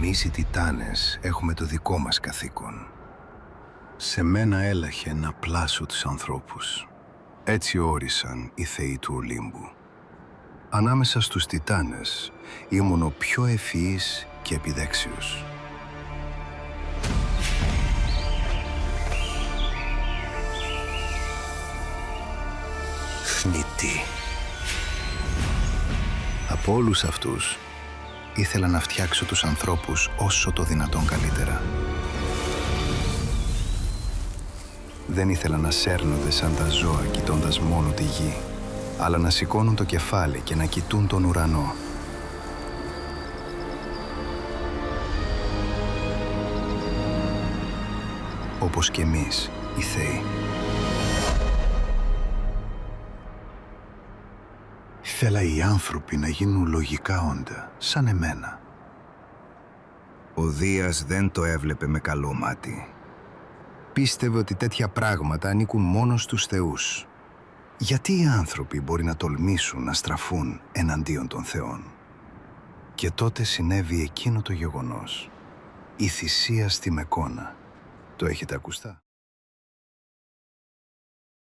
Εμείς οι Τιτάνες έχουμε το δικό μας καθήκον. Σε μένα έλαχε να πλάσω τους ανθρώπους. Έτσι όρισαν οι θεοί του Ολύμπου. Ανάμεσα στους Τιτάνες ήμουν ο πιο ευφυής και επιδέξιος. Θνητή. Από όλους αυτούς ήθελα να φτιάξω τους ανθρώπους όσο το δυνατόν καλύτερα. Δεν ήθελα να σέρνονται σαν τα ζώα κοιτώντας μόνο τη γη, αλλά να σηκώνουν το κεφάλι και να κοιτούν τον ουρανό. Όπως και εμείς, οι θεοί. Ήθελα οι άνθρωποι να γίνουν λογικά όντα, σαν εμένα. Ο Δίας δεν το έβλεπε με καλό μάτι. Πίστευε ότι τέτοια πράγματα ανήκουν μόνο στους θεούς. Γιατί οι άνθρωποι μπορεί να τολμήσουν να στραφούν εναντίον των θεών? Και τότε συνέβη εκείνο το γεγονός. Η θυσία στη Μεκόνα. Το έχετε ακουστά?